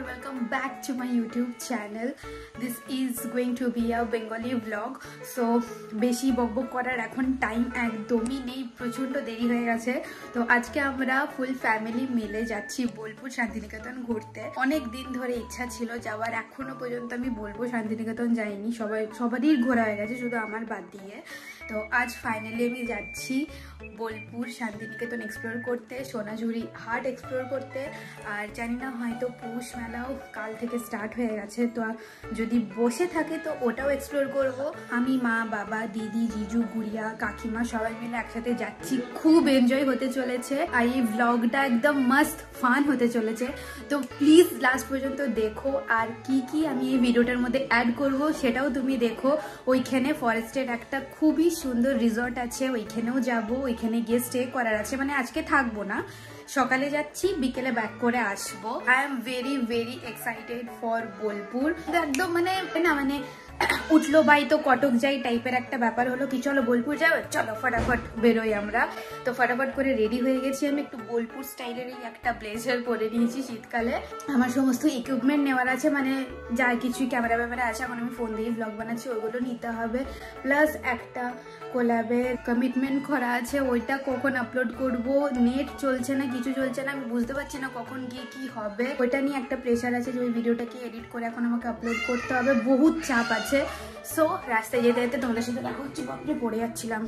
Welcome back to my YouTube channel. This is going to be a Bengali vlog. So বেশি বকবক করার এখন time একদমই নেই, প্রচন্ড দেরি হয়ে গেছে। তো আজকে আমরা ফুল ফ্যামিলি মিলে যাচ্ছি বোলপুর শান্তিনিকেতন ঘুরতে। অনেক দিন ধরে ইচ্ছা ছিল যাওয়ার, এখনো পর্যন্ত আমি বোলপুর শান্তিনিকেতন যাইনি। সবারই ঘোরা হয়ে গেছে, শুধু আমার বাদ দিয়ে। তো আজ ফাইনালি আমি যাচ্ছি বোলপুর শান্তিনিকেতন এক্সপ্লোর করতে, সোনাঝুরি হাট এক্সপ্লোর করতে। আর জানি না, হয়তো পৌষ মেলাও কাল থেকে স্টার্ট হয়ে গেছে, তো যদি বসে থাকে তো ওটাও এক্সপ্লোর করব। আমি, মা, বাবা, দিদি, জিজু, গুড়িয়া, কাকিমা সবাই মিলে একসাথে যাচ্ছি। খুব এনজয় হতে চলেছে আর এই ব্লগটা একদম মাস্ট ফান হতে চলেছে। তো প্লিজ লাস্ট পর্যন্ত দেখো, আর কি আমি এই ভিডিওটার মধ্যে অ্যাড করব সেটাও তুমি দেখো। ওইখানে ফরেস্টের একটা খুবই সুন্দর রিসর্ট আছে, ওইখানেও যাব। ওইখানে গিয়ে স্টে করার আছে, মানে আজকে থাকবো না, সকালে যাচ্ছি, বিকেলে ব্যাক করে আসবো। I am very very excited for Bolpur. একদম মানে উঠলো বাই তো কটক যাই টাইপের একটা ব্যাপার হলো কি, চলো বোলপুর যাও, চলো ফটাফট বেরোই আমরা। তো ফটাফট করে রেডি হয়ে গেছি আমি। একটু বোলপুর স্টাইলের এই একটা ব্লেজার পরে নিয়েছি শীতকালে। আমার সমস্ত ইকুইপমেন্ট নেওয়ার আছে, মানে যা কিছু ক্যামেরা আছে, এখন আমি ফোন দিয়ে ব্লগ বানাচ্ছি, ওইগুলো নিতে হবে। প্লাস একটা কোলাবের কমিটমেন্ট করা আছে, ওইটা কখন আপলোড করব, নেট চলছে না, কিছু চলছে না, আমি বুঝতে পারছি না কখন গিয়ে কি হবে। ওইটা নিয়ে একটা প্রেশার আছে যে ওই ভিডিওটাকে এডিট করে এখন আমাকে আপলোড করতে হবে, বহুত চাপ আছে। সো রাস্তায় যেতে যেতে তোমাদের সাথে দেখা হচ্ছে। বাপরে পড়ে যাচ্ছিলাম।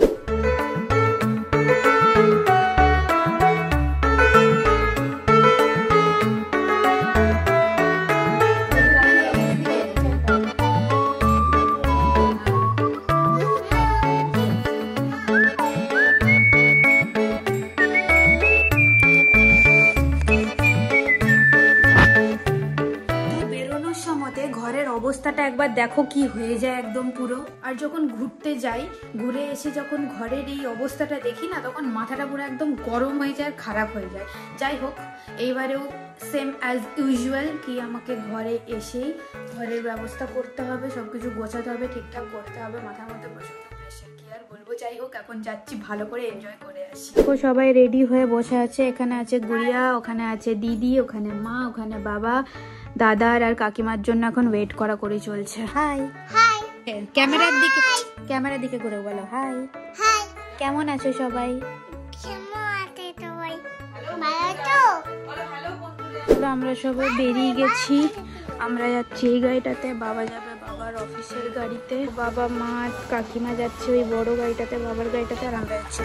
অবস্থাটা একবার দেখো কি হয়ে যায় একদম পুরো। আর যখন ঘুরতে যাই, ঘুরে এসে যখন ঘরের এই অবস্থাটা দেখি না, তখন মাথাটা পুরো একদম গরম হয়ে যায়, খারাপ হয়ে যায়। যাই হোক, এইবারেও সেম অ্যাজ ইউজুয়াল কি আমাকে ঘরে এসেই ঘরের ব্যবস্থা করতে হবে, সবকিছু গোছাতে হবে, ঠিকঠাক করতে হবে, মাথার মধ্যে বসে কি আর বলবো। যাই হোক, এখন যাচ্ছি, ভালো করে এনজয় করে আসি। তো সবাই রেডি হয়ে বসে আছে, এখানে আছে গুড়িয়া, ওখানে আছে দিদি, ওখানে মা, ওখানে বাবা, দাদার আর কাকিমার জন্য এখন ওয়েট করা করে চলছে। হাই হাই, ক্যামেরার দিকে করে বলো হাই হাই। কেমন আছো সবাই? আমরা সবাই বেরিয়ে গেছি, আমরা যাচ্ছি এই গাড়িটাতে, বাবা যাবে বাবার অফিসের গাড়িতে, বাবা, মা, কাকিমা যাচ্ছে ওই বড় গাড়িটাতে, বাবার গাড়িটাতে, আর আমরা যাচ্ছি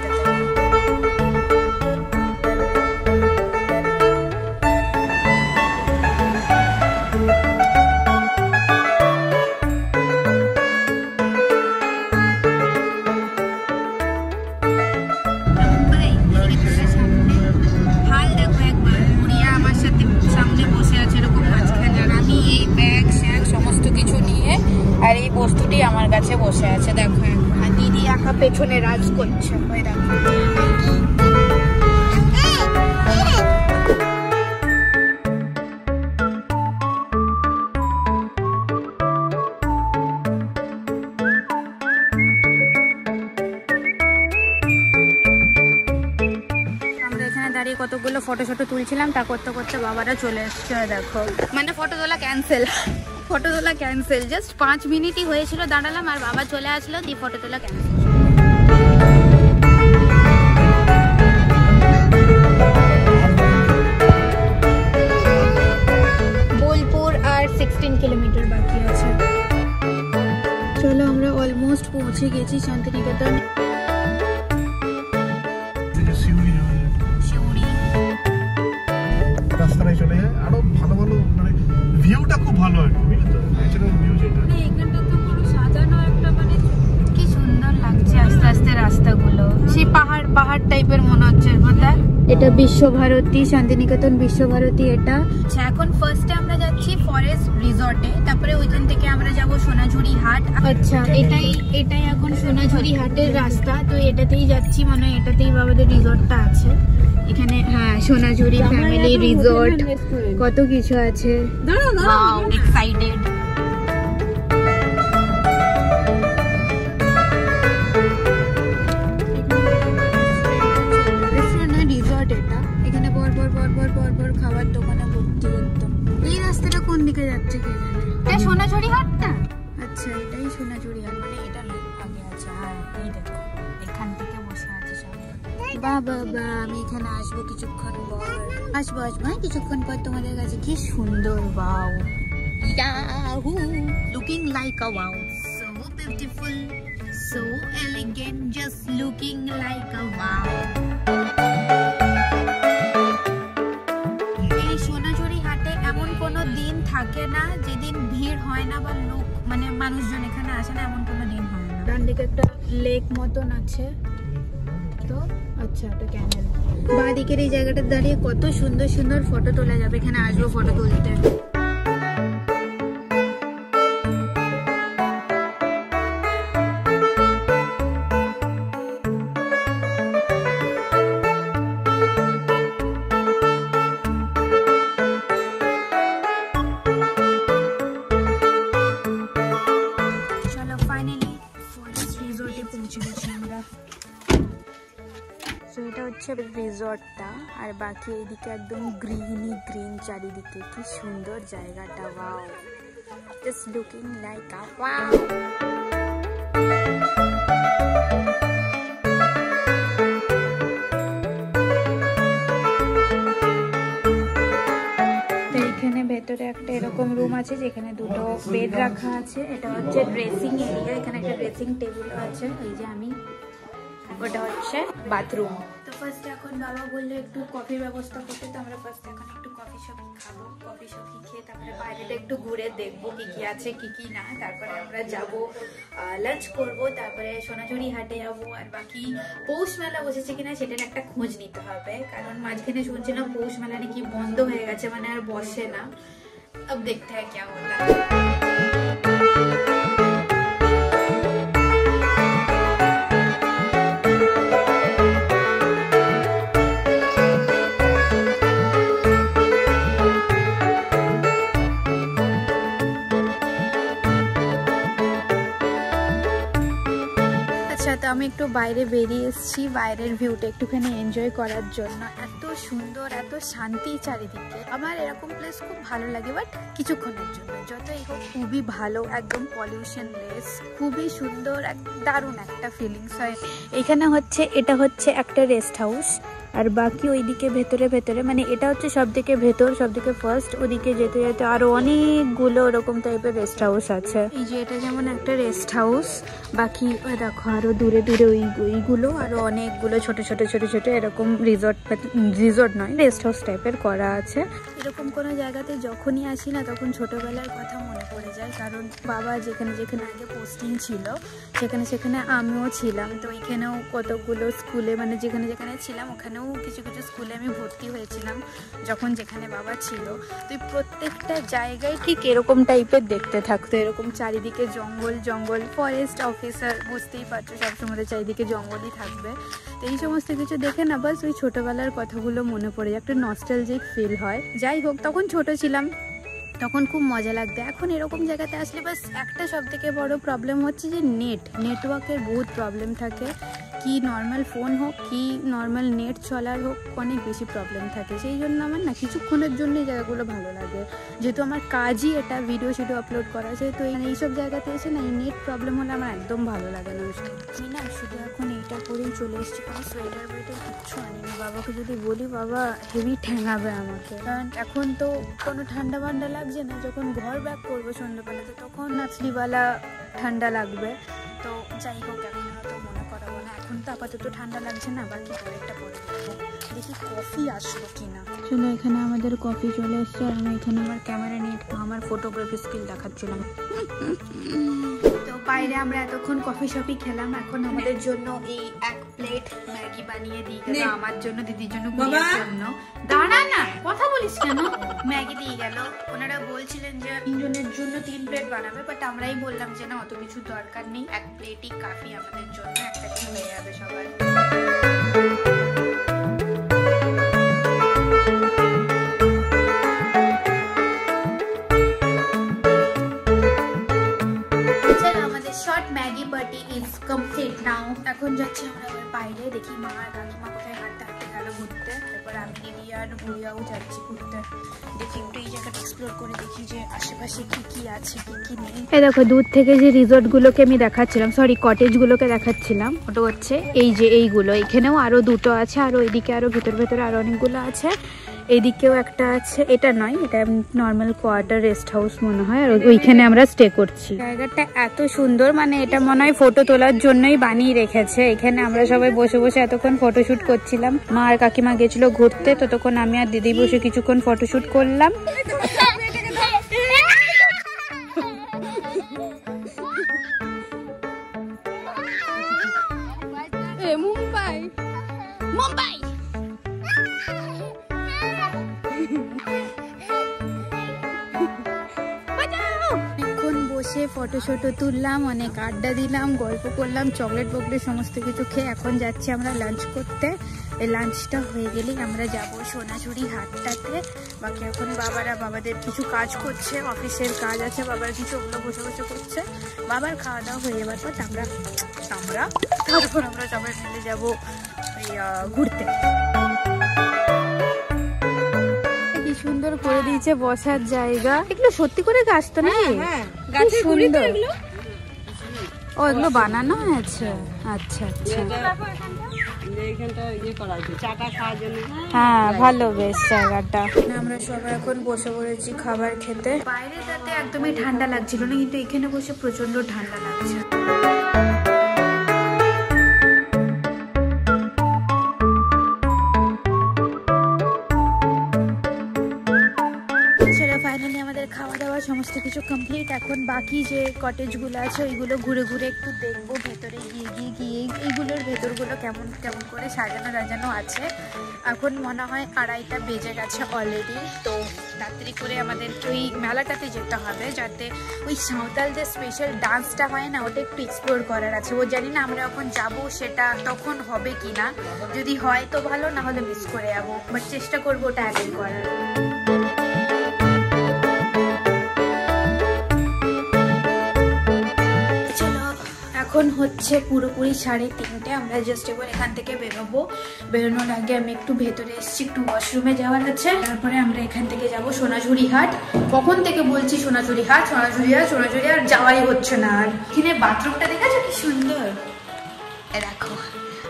আর এই বস্তুটি আমার কাছে বসে আছে, দেখো। আর দিদি একা পেছনে রাজ করছে, ওই দেখো। আমরা এখানে দাঁড়িয়ে কতগুলো ফটো তুলছিলাম, তা করতে করতে বাবারা চলে এসছে, দেখো। মানে ফটো তোলা ক্যান্সেল, জাস্ট 5 মিনিটই হয়েছিল দাঁড়ালাম, আর বাবা চলে আসলো, দিয়ে ফটো তোলা ক্যান্সেল। বোলপুর আর 16 কিলোমিটার বাকি আছে। চলো, আমরা অলমোস্ট পৌঁছে গেছি শান্তিনিকেতন। রাস্তায় চলে যায়, আরো ভালো মানে ভালো আর কি, বুঝলে তো ন্যাচারাল ভিউ যেটা। মানে এখানটা তো পুরো সাজানো একটা, মানে কি সুন্দর লাগছে আস্তে আস্তে রাস্তাগুলো, সেই পাহাড় পাহাড় টাইপের মনে হচ্ছে বোধহয়। এটা বিশ্বভারতী, শান্তিনিকেতন বিশ্বভারতী এটা। আচ্ছা, এখন ফার্স্টে আমরা যাচ্ছি ফরেস্ট রিসর্টে, তারপরে ওইখান থেকে আমরা যাব সোনাঝুরি হাট। আচ্ছা, এটাই এখন সোনাঝুরি হাটের রাস্তা, তো এটাতেই যাচ্ছি, মানে এটাতেই বাবাদের রিসর্টটা আছে এখানে। হ্যাঁ, সোনাঝুরি ফ্যামিলি রিসর্ট, কত কিছু আছে। Wow, excited. খাবার দোকানে ভর্তি একদম। এই রাস্তাটা কোন দিকে যাচ্ছে কে জানে? এটা সোনাঝুরি হাটটা। আচ্ছা, এটাই সোনাঝুরি হাট, মানে এটা আগে আছে। হ্যাঁ, এই দেখো এখান থেকে বসে আছে সবাই। বাবা আমি এখানে আসবো কিছুক্ষণ পর, আসবো কিছুক্ষণ পর তোমাদের কাছে। কি সুন্দর, ওয়াও, ইয়াহু, লুকিং লাইক আ wow, so beautiful, so elegant, just looking like আ ওয়াও। থাকে না যেদিন ভিড় হয় না বা লোক, মানে মানুষজন এখানে আসে না, এমন কোনো দিন হয় না। ডান দিকে একটা লেক মতন আছে তো। আচ্ছা, এটা ক্যানেল। বাঁ দিকের এই জায়গাটা দাঁড়িয়ে কত সুন্দর সুন্দর ফটো তোলা যাবে। এখানে আসবো ফটো তুলতে। এটা হচ্ছে রিসর্টটা, আর বাকি এইদিকে একদম গ্রিন চারিদিকে। কি সুন্দর জায়গাটা, ওয়াও, জাস্ট লুকিং লাইক আ ওয়াও। এখানে ভেতরে একটা এরকম রুম আছে যেখানে দুটো বেড রাখা আছে। এটা হচ্ছে ড্রেসিং এরিয়া, এখানে একটা ড্রেসিং টেবিলও আছে। এই যে আমি, ওটা হচ্ছে বাথরুম। তো ফার্স্টে এখন বাবা বললো একটু কফির ব্যবস্থা করতে, তো আমরা ফার্স্টে এখন একটু কফি শপ খাবো। কফি শপ খেয়ে তারপরে বাইরেটা একটু ঘুরে দেখবো কি কি আছে কি কি না। তারপরে আমরা যাব লাঞ্চ করব, তারপরে সোনাঝুরি হাটে যাবো। আর বাকি পৌষ মেলা বসেছে কিনা সেটার একটা খোঁজ নিতে হবে, কারণ মাঝখানে শুনছিলাম পৌষ মেলা নাকি বন্ধ হয়ে গেছে, মানে আর বসে না। अब देखते हैं क्या होता है। তো আমি একটু বাইরে বেরিয়ে এসেছি, বাইরের ভিউটা একটুখানি এনজয় করার জন্য। এত সুন্দর, এত শান্তি চারিদিকে। আমার এরকম প্লেস খুব ভালো লাগে, বাট কিছুক্ষণের জন্য। যতই হোক খুবই ভালো, একদম পলিউশন লেস, খুবই সুন্দর, দারুণ একটা ফিলিংস হয়। এখানে হচ্ছে, এটা হচ্ছে একটা রেস্ট হাউস, আর বাকি ওইদিকে ভেতরে ভেতরে, মানে এটা হচ্ছে সব থেকে ভেতর, সব থেকে ফার্স্ট। ওদিকে যেতে যেতে আরো অনেকগুলো ওরকম টাইপের রেস্ট হাউস আছে। এই যে এটা যেমন একটা রেস্ট হাউস, বাকি দেখো আরো দূরে দূরে ওইগুলো আরো অনেকগুলো ছোট ছোট ছোট ছোট এরকম রিসর্ট নয়, রেস্ট হাউস টাইপের করা আছে। এরকম কোনো জায়গাতে যখনই আসি না, তখন ছোটবেলার কথা মনে পড়ে যায়। কারণ বাবা যেখানে যেখানে আগে পোস্টিং ছিল, সেখানে আমিও ছিলাম। তো এখানেও কতগুলো স্কুলে, মানে যেখানে যেখানে ছিলাম ওখানেও কিছু কিছু স্কুলে আমি ভর্তি হয়েছিলাম যখন যেখানে বাবা ছিল। তো প্রত্যেকটা জায়গায় ঠিক এরকম টাইপের দেখতে থাকতো, এরকম চারিদিকে জঙ্গল জঙ্গল। ফরেস্ট অফিসার, বুঝতেই পারছো, সবসময় চারিদিকে জঙ্গলই থাকবে। তো এই সমস্ত কিছু দেখে না বাস ওই ছোটবেলার কথাগুলো মনে পড়ে যায়, একটা নস্টালজিক ফিল হয়। যাই হোক, তখন ছোট ছিলাম, তখন খুব মজা লাগতো। এখন এরকম জায়গাতে আসলে বাস একটা সব থেকে বড় প্রবলেম হচ্ছে যে নেটওয়ার্কের বহুত প্রবলেম থাকে। কি নর্মাল ফোন হোক কি নর্মাল নেট চলার হোক, অনেক বেশি প্রবলেম থাকে। সেই জন্য আমার না কিছুক্ষণের জন্য এই জায়গাগুলো ভালো লাগে, যেহেতু আমার কাজই এটা ভিডিও আপলোড করা আছে। তো এইসব জায়গাতে এসে না এই নেট প্রবলেম হলে আমার একদম ভালো লাগে না। আমি না শুধু এখন এইটা করেই চলে এসেছি, কোনো সোয়েটার ওয়েটার কিচ্ছু আনিনি। বাবাকে যদি বলি, বাবা হেভি ঠেঙাবে আমাকে, কারণ এখন তো কোনো ঠান্ডা ফান্ডা লাগছে না। যখন ঘর ব্যাক করবো সন্ধ্যাবেলাতে, তখন নাচলিওয়ালা ঠান্ডা লাগবে। তো যাই হোক, এখন তো মনে করাবো না। এখন তো আপাতত ঠান্ডা লাগছে না, বাকি পরেরটা পরে দেখি কফি আসলো কিনা। চলো এখানে আমাদের কফি চলে এসছে আর আমি এখানে আমার ক্যামেরা নিয়ে আমার ফটোগ্রাফি স্কিল দেখাচ্ছিলাম। তো বাইরে আমরা এতক্ষণ কফি শপি খেলাম, এখন আমাদের জন্য এই এক প্লেট ম্যাগি বানিয়ে দিয়ে গেল আমার জন্য, দিদির জন্য, গুড়িয়ার জন্য। দাঁড়া না, কথা বলিস কেন? ম্যাগি দিয়ে গেল। ওনারা বলছিলেন যে 3 জনের জন্য 3 প্লেট বানাবে, বাট আমরাই বললাম যে না, অত কিছু দরকার নেই, এক প্লেটই কাফি আমাদের জন্য, একটাতেই হয়ে যাবে সবার। ম্যাগি পার্টি ইজ কমপ্লিট নাও। এখন যাচ্ছি আমরা আবার বাইরে, দেখি মা আর কাকিমা কোথায় হাঁটতে হাঁটতে গেল ঘুরতে। তারপর আমি, দিদি আর গুড়িয়াও যাচ্ছি ঘুরতে। দেখি একটু এই জায়গাটা এক্সপ্লোর করে দেখি যে আশেপাশে কি কি আছে, কি কি নেই। এই দেখো দূর থেকে যে রিসোর্ট গুলোকে আমি দেখাচ্ছিলাম, সরি কটেজ গুলোকে দেখাচ্ছিলাম, ওটা হচ্ছে এই যে এইগুলো। এখানেও আরো দুটো আছে, আরো এদিকে আরো ভেতরে আরো অনেকগুলো আছে। এদিকেও একটা আছে, এটা নয়, এটা নর্মাল কোয়ার্টার রেস্ট হাউস মনে হয়, আর ওইখানে আমরা স্টে করছি। জায়গাটা এত সুন্দর, মানে এটা মনে হয় ফটো তোলার জন্যই বানিয়ে রেখেছে। এখানে আমরা সবাই বসে বসে এতক্ষণ ফটোশুট করছিলাম। মা আর কাকিমা গেছিল ঘুরতে, ততক্ষণ আমি আর দিদি বসে কিছুক্ষণ ফটোশুট করলাম। মুম্বাই মুম্বাই বসে ফটোশটো তুললাম, অনেক আড্ডা দিলাম, গল্প করলাম, চকলেট বকলেট সমস্ত কিছু খেয়ে এখন যাচ্ছি আমরা লাঞ্চ করতে। এই লাঞ্চটা হয়ে গেলেই আমরা যাব সোনাঝুরি হাটটাতে। বাকি এখন বাবাদের কিছু কাজ করছে, অফিসের কাজ আছে বাবার কিছু, ওগুলো বসে বসে করছে। বাবার খাওয়া দাওয়া হয়ে যাবার পর তারপর আমরা সবাই মিলে যাবো ঘুরতে। সুন্দর করে দিয়েছে বসার জায়গা, এগুলো সত্যি করে গাছ তো না? সুন্দর। ও এগুলো বানানো হয়েছে, আচ্ছা আচ্ছা। হ্যাঁ ভালো বেশ জায়গাটা। আমরা সবাই এখন বসে পড়েছি খাবার খেতে। বাইরেটাতে একদমই ঠান্ডা লাগছিল না, কিন্তু এখানে বসে প্রচন্ড ঠান্ডা লাগছে। খাওয়া দাওয়া সমস্ত কিছু কমপ্লিট। এখন বাকি যে কটেজগুলো আছে ওইগুলো ঘুরে ঘুরে একটু দেখবো, ভেতরে গিয়ে এইগুলোর ভেতরগুলো কেমন কেমন করে সাজানো আছে। এখন মনে হয় 2:30 বেজে গেছে অলরেডি। তো তাড়াতাড়ি করে আমাদেরকে ওই মেলাটাতে যেতে হবে, যাতে ওই সাঁওতাল যে স্পেশাল ডান্সটা হয় না, ওটা একটু এক্সপ্লোর করার আছে। ও জানি না আমরা এখন যাবো সেটা তখন হবে কি না, যদি হয় তো ভালো, না হলে মিস করে যাবো, বাট চেষ্টা করবো ওটা অ্যাটেন্ড করার। এখন হচ্ছে পুরোপুরি 3:30। আমরা জাস্ট এবার এখান থেকে বেরোবো। বেরোনোর আগে আমি একটু ভেতরে এসেছি, একটু ওয়াশরুমে যাওয়ার আছে। তারপরে আমরা এখান থেকে যাব সোনাঝুরি হাট। কখন থেকে বলছি সোনাঝুরি হাট আর যাওয়াই হচ্ছে না। আর এখানে বাথরুমটা দেখেছো কি সুন্দর, দেখো।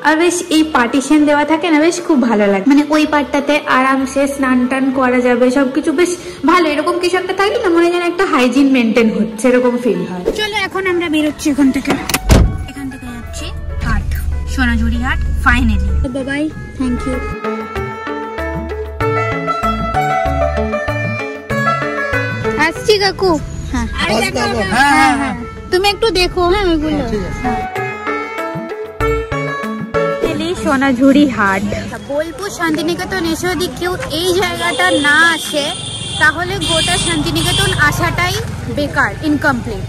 আর বেশ এই পার্টিশন দেওয়া থাকে না, বেশ খুব ভালো লাগে। মানে ওই পার্টটাতে আরামসে স্নান টান করা যাবে, সবকিছু বেশ ভালো। এরকম কিছু একটা থাকলে না মনে হয় যেন একটা হাইজিন মেনটেন হচ্ছে, এরকম ফিল হয়। চলো এখন আমরা বেরোচ্ছি এখান থেকে যাচ্ছি হাট, সোনাঝুরি হাট ফাইনালি। বাবাই, থ্যাংক ইউ। আসছি কাকু। হ্যাঁ হ্যাঁ, তুমি একটু দেখো। হ্যাঁ ওইগুলো সোনাঝুরি হাট। বোলপুর শান্তিনিকেতন এসে যদি কেউ এই জায়গাটা না আসে, তাহলে গোটা শান্তিনিকেতন আসাটাই বেকার, ইনকমপ্লিট।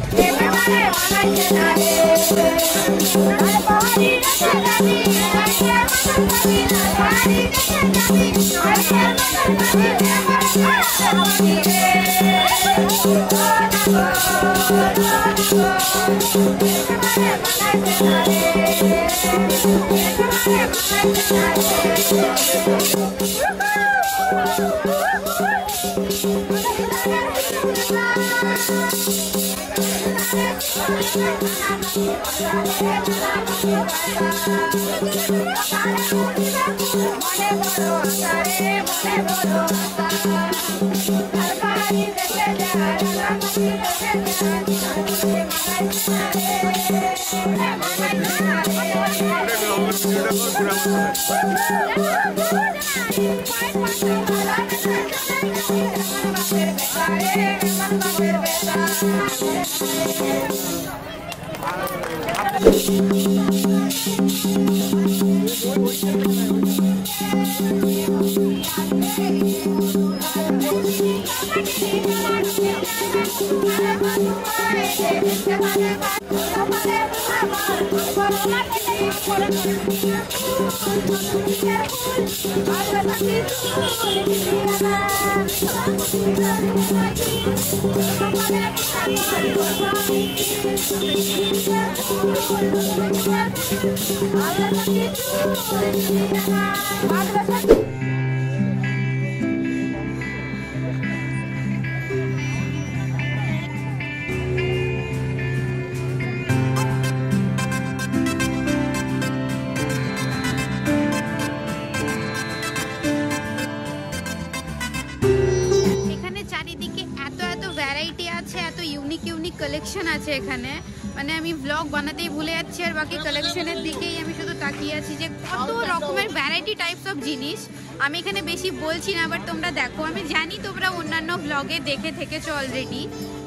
কালেকশন আছে এখানে, মানে আমি ব্লগ বানাতেই ভুলে যাচ্ছি আর বাকি কালেকশনের দিকেই আমি শুধু তাকিয়ে আছি যে কত রকমের ভ্যারাইটি টাইপস অফ জিনিস। আমি এখানে বেশি বলছি না, বাট তোমরা দেখো। আমি জানি তোমরা অন্যান্য ব্লগে দেখে থেকেছো অলরেডি,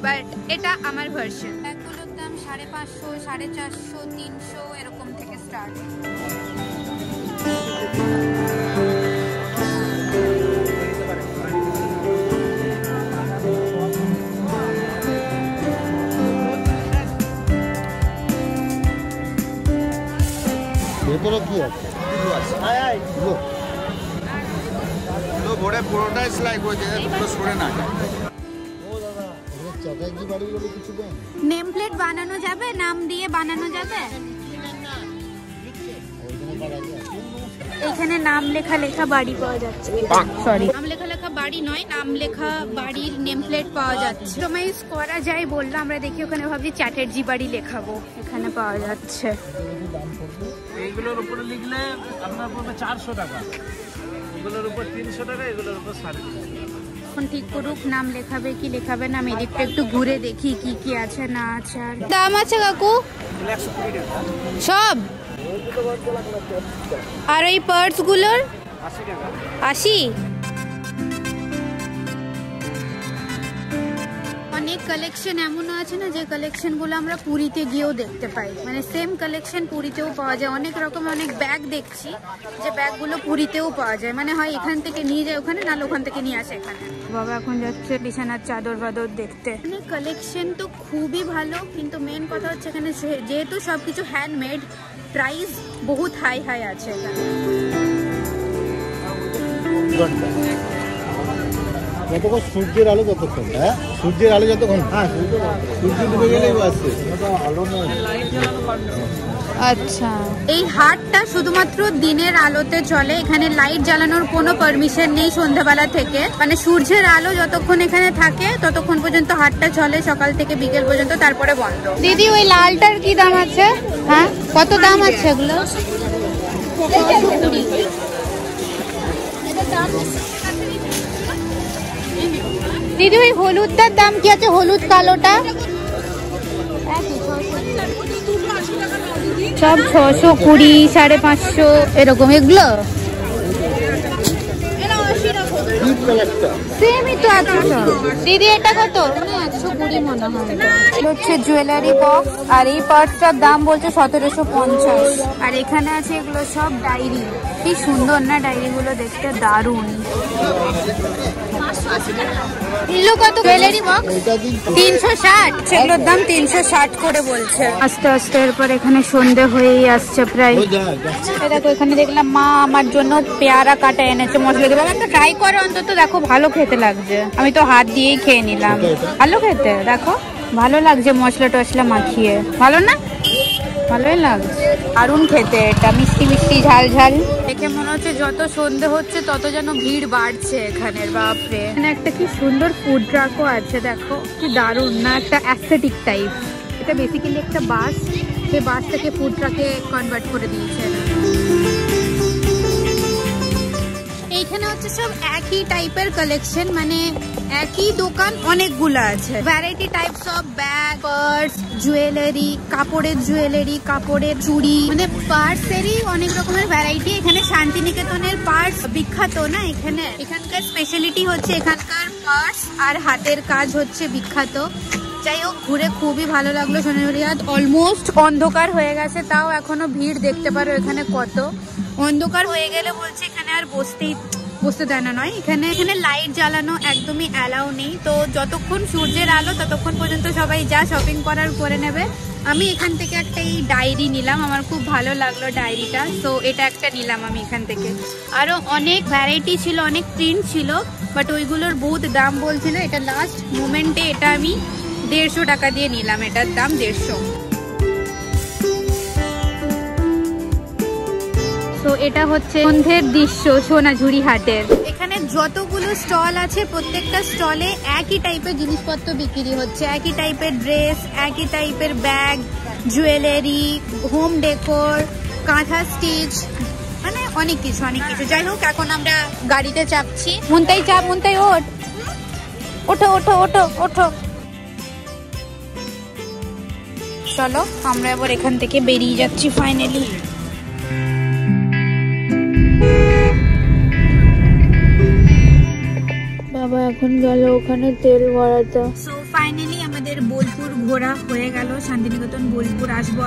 বাট এটা আমার ভার্সন। ব্যাগগুলোর দাম 550, 450, 300 এরকম থেকে স্টার্ট। ভেতরে কি আছে? পুরোটাই সেলাই করে দিয়ে পুরো সরে না যায়। নেম প্লেট বানানো যাবে, নাম দিয়ে বানানো যাবে। এখানে নাম লেখা লেখা বাড়ি পাওয়া যাচ্ছে। সরি, নাম লেখা লেখা বাড়ি নয়, নাম লেখা বাড়ির নেম প্লেট পাওয়া যাচ্ছে। তোমায় করা যায় বললো, আমরা দেখি ওখানে ভাবছি চ্যাটার্জি বাড়ি লেখাবো। এখানে পাওয়া যাচ্ছে। এইগুলোর উপরে লিখলে আপনার পড়বে 400 টাকা, এগুলোর উপর 300 টাকা, এগুলোর উপর 350 টাকা। এখন ঠিক করুক নাম লেখাবে কি লেখাবে না। আমি এদিকটা একটু ঘুরে দেখি কি কি আছে না আছে। আর দাম আছে কাকু 120 টাকা সব। আর এই পার্টস গুলোর 80 টাকা। 80। অনেক কালেকশন এমনও আছে না যে কালেকশনগুলো আমরা পুরীতে গিয়েও দেখতে পাই, মানে সেম কালেকশন পুরীতেও পাওয়া যায়। অনেক রকম অনেক ব্যাগ দেখছি যে ব্যাগগুলো পুরীতেও পাওয়া যায়, মানে হয় এখান থেকে নিয়ে যায় ওখানে, নাহলে ওখান থেকে নিয়ে আসে এখানে। বাবা এখন যাচ্ছে বিছানার চাদর বাদর দেখতে। মানে কালেকশন তো খুবই ভালো, কিন্তু মেন কথা হচ্ছে এখানে যেহেতু সবকিছু হ্যান্ডমেড, প্রাইস বহুত হাই হাই আছে এখানে। যতক্ষণ সূর্যের আলো যতক্ষণ, হ্যাঁ সূর্যের আলো যতক্ষণ, হ্যাঁ সূর্য ডুবে গেলেই আসছে আলো নয়। আচ্ছা, এই হাটটা শুধুমাত্র দিনের আলোতে চলে, এখানে লাইট জ্বালানোর কোনো পারমিশন নেই সন্ধ্যাবেলা থেকে। মানে সূর্যের আলো যতক্ষণ এখানে থাকে ততক্ষণ পর্যন্ত হাটটা চলে, সকাল থেকে বিকেল পর্যন্ত, তারপরে বন্ধ। দিদি ওই লালটার কি দাম আছে? হ্যাঁ কত দাম আছে এগুলো? দিদি ওই হলুদটার দাম কি আছে? হলুদ কালোটা সব 620, 550 এরকম। এগুলো সেমই তো আছে সব। দিদি এটা কত? 120 মনে হয়। হচ্ছে জুয়েলারি বক্স, আর এই পার্টসটার দাম বলছে 1750। আর এখানে আছে এগুলো সব ডায়েরি। কি সুন্দর না ডায়েরিগুলো দেখতে, দারুণ। এগুলো কত জুয়েলারি বক্স? 360। সেগুলোর দাম 360 করে বলছে। আস্তে আস্তে এরপর এখানে সন্ধে হয়েই আসছে প্রায়। দেখো এখানে দেখলাম মা আমার জন্য পেয়ারা কাটা এনেছে মশলা দিয়ে। বাবা একটা ট্রাই করো অন্তত, দেখো ভালো খেতে লাগছে। আমি তো হাত দিয়েই খেয়ে নিলাম। ভালো খেতে, দেখো ভালো লাগছে মশলা টশলা মাখিয়ে। ভালো না? ভালোই লাগছে, দারুণ খেতে। এটা মিষ্টি মিষ্টি ঝাল ঝাল। দেখে মনে হচ্ছে যত সন্ধে হচ্ছে তত যেন ভিড় বাড়ছে এখানের। বাপরে, এখানে একটা কি সুন্দর ফুড ট্রাকও আছে, দেখো কি দারুণ না, একটা অ্যাস্থেটিক টাইপ। এটা বেসিক্যালি একটা বাস, সেই বাসটাকে ফুড ট্রাকে কনভার্ট করে দিয়েছে। এইখানে হচ্ছে সব একই টাইপের কালেকশন, মানে একই দোকান অনেকগুলো আছে, variety types of bag, purse, jewellery, কাপড়ের জুয়েলারি, কাপড়ের চুড়ি, মানে পার্সেরই অনেক রকমের ভ্যারাইটি। এখানে শান্তিনিকেতনের পার্স বিখ্যাত না, এখানকার স্পেশালিটি হচ্ছে এখানকার পার্স আর হাতের কাজ হচ্ছে বিখ্যাত। যাই হোক, ঘুরে খুবই ভালো লাগলো সোনাঝুরি হাট। অলমোস্ট অন্ধকার হয়ে গেছে, তাও এখনো ভিড় দেখতে পারো এখানে কত। অন্ধকার হয়ে গেলে বলছে এখানে আর বসতে দেয় না, নয় এখানে লাইট জ্বালানো একদমই অ্যালাউ নেই। তো যতক্ষণ সূর্যের আলো ততক্ষণ পর্যন্ত সবাই যা শপিং করার করে নেবে। আমি এখান থেকে একটা এই ডায়েরি নিলাম, আমার খুব ভালো লাগলো ডায়েরিটা, তো এটা একটা নিলাম আমি এখান থেকে। আরও অনেক ভ্যারাইটি ছিল, অনেক প্রিন্ট ছিল, বাট ওইগুলোর বহুত দাম বলছিল। এটা লাস্ট মোমেন্টে এটা আমি 150 টাকা দিয়ে নিলাম, এটার দাম 150। তো এটা হচ্ছে সন্ধ্যের দৃশ্য সোনাঝুরি হাটের। এখানে যতগুলো স্টল আছে প্রত্যেকটা স্টলে একই টাইপের জিনিসপত্র বিক্রি হচ্ছে, একই টাইপের ড্রেস, একই টাইপের ব্যাগ, জুয়েলারি, হোম ডেকোর, কাঁথা স্টিচ, মানে অনেক কিছু। যাই হোক, এখন আমরা গাড়িতে চাপছি। মুন্তাই চাপ, মুন্তাই ওঠো ওঠো ওঠো ওঠো। চলো আমরা এবার এখান থেকে বেরিয়ে যাচ্ছি ফাইনালি। বাবা এখন গেল ওখানে তেল ভরাতে। সো ফাইনালি আমাদের বোলপুর ঘোরা হয়ে গেল। শান্তিনিকেতন বোলপুর আসবো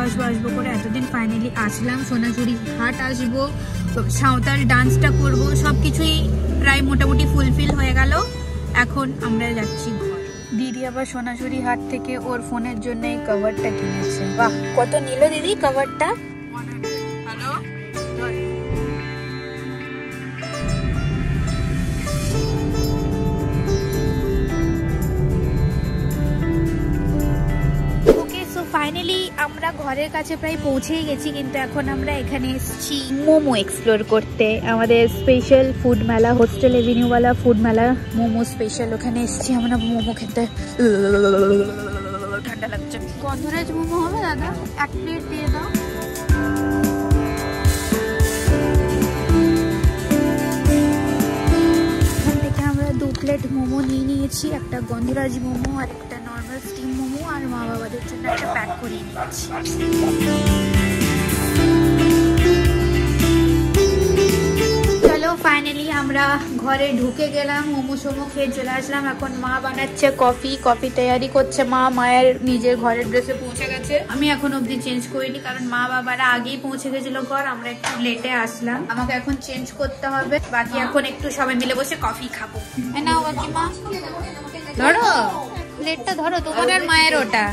করে এতদিন ফাইনালি আসলাম। সোনাঝুরি হাট আসবো, সাঁওতাল ডান্সটা করবো, সবকিছুই প্রায় মোটামুটি ফুলফিল হয়ে গেল। এখন আমরা যাচ্ছি ঘর। দিদি আবার সোনাঝুরি হাট থেকে ওর ফোনের জন্য এই কভারটা কিনেছে। বাহ, কত নিল দিদি কভারটা? হ্যালো, ফাইনালি আমরা ঘরের কাছে প্রায় পৌঁছেই গেছি, কিন্তু এখন আমরা এখানে এসেছি মোমো এক্সপ্লোর করতে। আমাদের স্পেশাল ফুড মেলা, হোস্টেল এভিনিউওয়ালা ফুড মেলা, মোমো স্পেশাল, ওখানে এসেছি আমরা মোমো খেতে। ঠান্ডা লাগছে। গন্ধরাজ মোমো হবে দাদা? 1 প্লেট দিয়ে দাও। এখান থেকে আমরা 2 প্লেট মোমো নিয়ে নিয়েছি, একটা গন্ধরাজ মোমো আর একটা নর্মাল স্টিম মোমো, আর মা বাবাদের জন্য একটা প্যাক করিয়ে নিয়েছি। চলো ফাইনালি আমরা ঘরে ঢুকে গেলাম, মোমো সোমো খেয়ে চলে আসলাম। এখন মা বানাচ্ছে কফি তৈরি করছে মা। মায়ের নিজের ঘরের ড্রেসে পৌঁছে গেছে, আমি এখন অবধি চেঞ্জ করিনি, কারণ মা বাবারা আগেই পৌঁছে গেছিল ঘর, আমরা একটু লেটে আসলাম। আমাকে এখন চেঞ্জ করতে হবে, বাকি এখন একটু সবাই মিলে বসে কফি খাবো। নাও বাকি মা, ধরো প্লেটটা, ধরো তোমার আর মায়ের ওটা।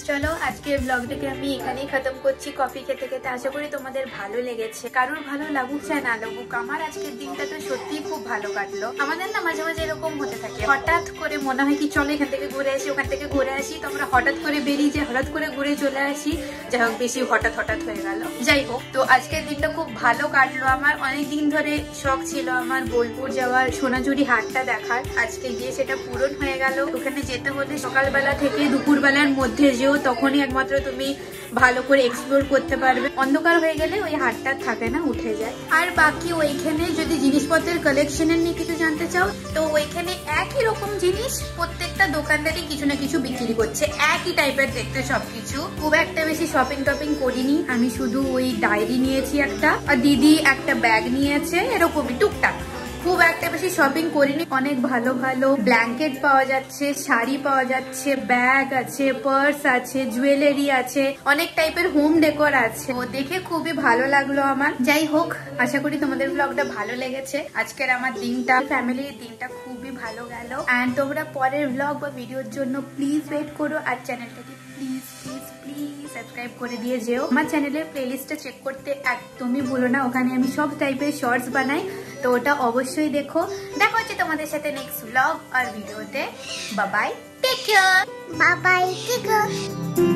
চলো আজকের ব্লগটাকে আমি এখানেই খতম করছি কফি খেতে খেতে। আশা করি তোমাদের ভালো লেগেছে। কারোর ভালো লাগুক চাই না লাগুক, আমার আজকের দিনটা তো সত্যিই খুব ভালো কাটলো। আমাদের না মাঝে মাঝে এরকম হতে থাকে, হঠাৎ করে মনে হয় কি চলো এখান থেকে ঘুরে আসি, ওখান থেকে ঘুরে আসি, তো আমরা হঠাৎ করে বেরিয়ে যাই, হঠাৎ করে ঘুরে চলে আসি। যাই হোক, বেশি হঠাৎ হয়ে গেল। যাই হোক, তো আজকের দিনটা খুব ভালো কাটলো আমার। অনেকদিন ধরে শখ ছিল আমার বোলপুর যাওয়ার, সোনাঝুরি হাটটা দেখার, আজকে গিয়ে সেটা পূরণ হয়ে গেল। ওখানে যেতে হলে সকালবেলা থেকে দুপুরবেলার মধ্যে যেও, তখনই একমাত্র তুমি ভালো করে এক্সপ্লোর করতে পারবে। অন্ধকার হয়ে গেলে ওই হাটটা থাকে না, উঠে যায়। আর বাকি ওইখানে যদি জিনিসপত্রের কালেকশনের নিয়ে কিছু জানতে চাও, তো ওইখানে একই রকম জিনিস প্রত্যেকটা দোকানদারই কিছু না কিছু বিক্রি করছে, একই টাইপের দেখতে সবকিছু। খুব একটা বেশি শপিং টপিং করিনি আমি, শুধু ওই ডায়েরি নিয়েছি একটা, আর দিদি একটা ব্যাগ নিয়েছে, এরকমই টুকটাক, খুব একটা বেশি শপিং করিনি। অনেক ভালো ভালো ব্ল্যাঙ্কেট পাওয়া যাচ্ছে, শাড়ি পাওয়া যাচ্ছে, ব্যাগ আছে, পার্স আছে, জুয়েলারি আছে, অনেক টাইপের হোম ডেকোর আছে। ও দেখে খুবই ভালো লাগলো আমার। যাই হোক, আশা করি তোমাদের ব্লগটা ভালো লেগেছে। আজকের আমার দিনটা, ফ্যামিলির দিনটা খুবই ভালো গেল। এন্ড তোমরা পরের ব্লগ বা ভিডিওর জন্য প্লিজ ওয়েট করো, আর চ্যানেলটাকে প্লিজ সাবস্ক্রাইব করে দিয়ে যেও। আমার চ্যানেলের প্লেলিস্টটা চেক করতে একদমই ভুলো না, ওখানে আমি সব টাইপের শর্টস বানাই, তো ওটা অবশ্যই দেখো। দেখা হচ্ছে তোমাদের সাথে নেক্সট ব্লগ আর ভিডিওতে। Bye bye, take care, bye bye, take care.